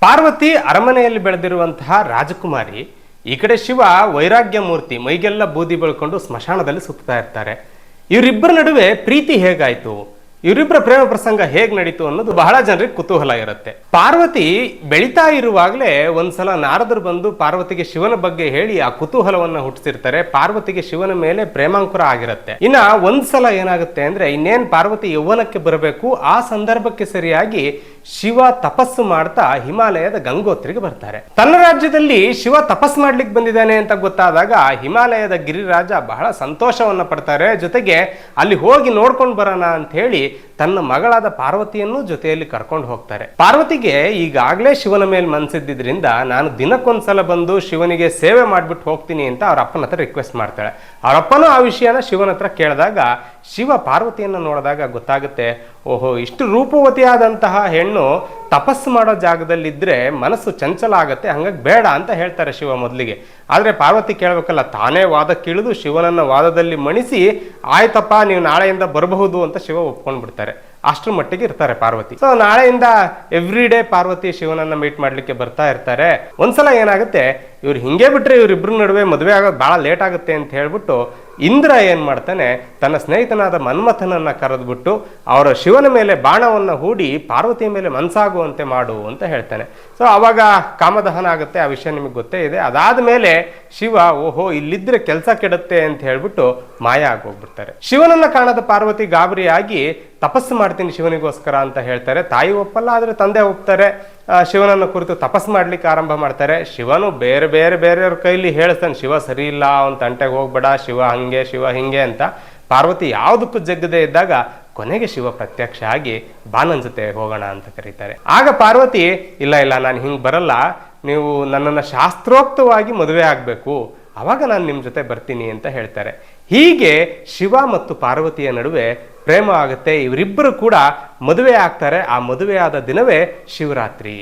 ಪಾರ್ವತಿ ಅರಮನೆಯಲ್ಲಿ ಬೆಳೆದಿರುವಂತಹ ರಾಜಕುಮಾರಿ, ಈ ಕಡೆ ಶಿವ ವೈರಾಗ್ಯ ಮೂರ್ತಿ, ಮೈಗೆಲ್ಲ ಬೂದಿ ಬೆಳ್ಕೊಂಡು ಸ್ಮಶಾನದಲ್ಲಿ ಸುತ್ತಾ ಇರ್ತಾರೆ. ಇವರಿಬ್ಬರ ನಡುವೆ ಪ್ರೀತಿ ಹೇಗಾಯ್ತು, ಇವರಿಬ್ಬರ ಪ್ರೇಮ ಪ್ರಸಂಗ ಹೇಗ್ ನಡೀತು ಅನ್ನೋದು ಬಹಳ ಜನರಿಗೆ ಕುತೂಹಲ ಇರುತ್ತೆ. ಪಾರ್ವತಿ ಬೆಳಿತಾ ಇರುವಾಗಲೇ ಒಂದ್ಸಲ ನಾರದರು ಬಂದು ಪಾರ್ವತಿಗೆ ಶಿವನ ಬಗ್ಗೆ ಹೇಳಿ ಆ ಕುತೂಹಲವನ್ನ ಹುಟ್ಟಿಸಿರ್ತಾರೆ. ಪಾರ್ವತಿಗೆ ಶಿವನ ಮೇಲೆ ಪ್ರೇಮಾಂಕುರ ಆಗಿರುತ್ತೆ. ಇನ್ನ ಒಂದ್ಸಲ ಏನಾಗುತ್ತೆ ಅಂದ್ರೆ, ಇನ್ನೇನ್ ಪಾರ್ವತಿ ಯೌವನಕ್ಕೆ ಬರಬೇಕು, ಆ ಸಂದರ್ಭಕ್ಕೆ ಸರಿಯಾಗಿ ಶಿವ ತಪಸ್ಸು ಮಾಡ್ತಾ ಹಿಮಾಲಯದ ಗಂಗೋತ್ರಿಗೆ ಬರ್ತಾರೆ. ತನ್ನ ರಾಜ್ಯದಲ್ಲಿ ಶಿವ ತಪಸ್ಸು ಮಾಡ್ಲಿಕ್ಕೆ ಬಂದಿದ್ದಾನೆ ಅಂತ ಗೊತ್ತಾದಾಗ ಹಿಮಾಲಯದ ಗಿರಿರಾಜ ಬಹಳ ಸಂತೋಷವನ್ನ ಪಡ್ತಾರೆ. ಜೊತೆಗೆ ಅಲ್ಲಿ ಹೋಗಿ ನೋಡ್ಕೊಂಡು ಬರೋಣ ಅಂತ ಹೇಳಿ ತನ್ನ ಮಗಳಾದ ಪಾರ್ವತಿಯನ್ನು ಜೊತೆಯಲ್ಲಿ ಕರ್ಕೊಂಡು ಹೋಗ್ತಾರೆ. ಪಾರ್ವತಿಗೆ ಈಗಾಗಲೇ ಶಿವನ ಮೇಲೆ ಮನಸ್ಸಿದ್ದಿದ್ರಿಂದ ನಾನು ದಿನಕ್ಕೊಂದ್ಸಲ ಬಂದು ಶಿವನಿಗೆ ಸೇವೆ ಮಾಡ್ಬಿಟ್ಟು ಹೋಗ್ತೀನಿ ಅಂತ ಅವ್ರ ಅಪ್ಪನ ಹತ್ರ ರಿಕ್ವೆಸ್ಟ್ ಮಾಡ್ತಾಳೆ. ಅವರಪ್ಪನೂ ಆ ವಿಷಯನ ಶಿವನ ಹತ್ರ ಕೇಳಿದಾಗ ಶಿವ ಪಾರ್ವತಿಯನ್ನು ನೋಡಿದಾಗ ಗೊತ್ತಾಗುತ್ತೆ, ಓಹೋ, ಇಷ್ಟು ರೂಪವತಿಯಾದಂತಹ ಹೆಣ್ಣು ತಪಸ್ಸು ಮಾಡೋ ಜಾಗದಲ್ಲಿದ್ದರೆ ಮನಸ್ಸು ಚಂಚಲ ಆಗತ್ತೆ, ಹಂಗಾಗಿ ಬೇಡ ಅಂತ ಹೇಳ್ತಾರೆ ಶಿವ ಮೊದಲಿಗೆ. ಆದರೆ ಪಾರ್ವತಿ ಕೇಳಬೇಕಲ್ಲ, ತಾನೇ ವಾದಕ್ಕಿಳಿದು ಶಿವನನ್ನ ವಾದದಲ್ಲಿ ಮಣಿಸಿ ಆಯ್ತಪ್ಪ ನೀವು ನಾಳೆಯಿಂದ ಬರಬಹುದು ಅಂತ ಶಿವ ಒಪ್ಕೊಂಡು ಬಿಡ್ತಾರೆ. ಅಷ್ಟರ ಮಟ್ಟಿಗೆ ಇರ್ತಾರೆ ಪಾರ್ವತಿ. ಸೊ ನಾಳೆಯಿಂದ ಎವ್ರಿ ಡೇ ಪಾರ್ವತಿ ಶಿವನನ್ನ ಮೀಟ್ ಮಾಡ್ಲಿಕ್ಕೆ ಬರ್ತಾ ಇರ್ತಾರೆ. ಒಂದ್ಸಲ ಏನಾಗುತ್ತೆ, ಇವ್ರು ಹಿಂಗೆ ಬಿಟ್ರೆ ಇವರಿಬ್ರ ನಡುವೆ ಮದುವೆ ಆಗೋದು ಬಹಳ ಲೇಟ್ ಆಗುತ್ತೆ ಅಂತ ಹೇಳ್ಬಿಟ್ಟು ಇಂದ್ರ ಏನ್ ಮಾಡ್ತಾನೆ, ತನ್ನ ಸ್ನೇಹಿತನಾದ ಮನ್ಮಥನನ್ನ ಕರೆದ್ಬಿಟ್ಟು ಅವರ ಶಿವನ ಮೇಲೆ ಬಾಣವನ್ನ ಹೂಡಿ ಪಾರ್ವತಿಯ ಮೇಲೆ ಮನ್ಸಾಗುವಂತೆ ಮಾಡು ಅಂತ ಹೇಳ್ತಾನೆ. ಸೊ ಅವಾಗ ಕಾಮದಹನ ಆಗುತ್ತೆ, ಆ ವಿಷಯ ನಿಮಗೆ ಗೊತ್ತೇ ಇದೆ. ಅದಾದ ಮೇಲೆ ಶಿವ ಓಹೋ ಇಲ್ಲಿದ್ರೆ ಕೆಲಸ ಕೆಡುತ್ತೆ ಅಂತ ಹೇಳ್ಬಿಟ್ಟು ಮಾಯ ಆಗೋಗ್ಬಿಡ್ತಾರೆ. ಶಿವನನ್ನ ಕಾಣದ ಪಾರ್ವತಿ ಗಾಬರಿಯಾಗಿ ತಪಸ್ಸು ಮಾಡ್ತೀನಿ ಶಿವನಿಗೋಸ್ಕರ ಅಂತ ಹೇಳ್ತಾರೆ. ತಾಯಿ ಒಪ್ಪಲ್ಲ, ಆದ್ರೆ ತಂದೆ ಒಪ್ತಾರೆ. ಶಿವನನ್ನು ಕುರಿತು ತಪಸ್ಸು ಮಾಡ್ಲಿಕ್ಕೆ ಆರಂಭ ಮಾಡ್ತಾರೆ. ಶಿವನು ಬೇರೆ ಬೇರೆ ಬೇರೆಯವ್ರ ಕೈಲಿ ಹೇಳ್ತಾನೆ, ಶಿವ ಸರಿ ಇಲ್ಲ, ಅವನ ತಂಟೆಗೆ ಹೋಗ್ಬೇಡ, ಶಿವ ಹಂಗೆ ಶಿವ ಹಿಂಗೆ ಅಂತ. ಪಾರ್ವತಿ ಯಾವುದಕ್ಕೂ ಜಗ್ಗದೆ ಇದ್ದಾಗ ಕೊನೆಗೆ ಶಿವ ಪ್ರತ್ಯಕ್ಷ ಆಗಿ ಬಾ ನನ್ ಜೊತೆ ಹೋಗೋಣ ಅಂತ ಕರೀತಾರೆ. ಆಗ ಪಾರ್ವತಿ ಇಲ್ಲ ಇಲ್ಲ, ನಾನು ಹಿಂಗೆ ಬರಲ್ಲ, ನೀವು ನನ್ನನ್ನು ಶಾಸ್ತ್ರೋಕ್ತವಾಗಿ ಮದುವೆ ಆಗಬೇಕು, ಅವಾಗ ನಾನು ನಿಮ್ಮ ಜೊತೆ ಬರ್ತೀನಿ ಅಂತ ಹೇಳ್ತಾರೆ. ಹೀಗೆ ಶಿವ ಮತ್ತು ಪಾರ್ವತಿಯ ನಡುವೆ ಪ್ರೇಮ ಆಗುತ್ತೆ. ಇವರಿಬ್ಬರು ಕೂಡ ಮದುವೆ ಆಗ್ತಾರೆ. ಆ ಮದುವೆಯಾದ ದಿನವೇ ಶಿವರಾತ್ರಿ.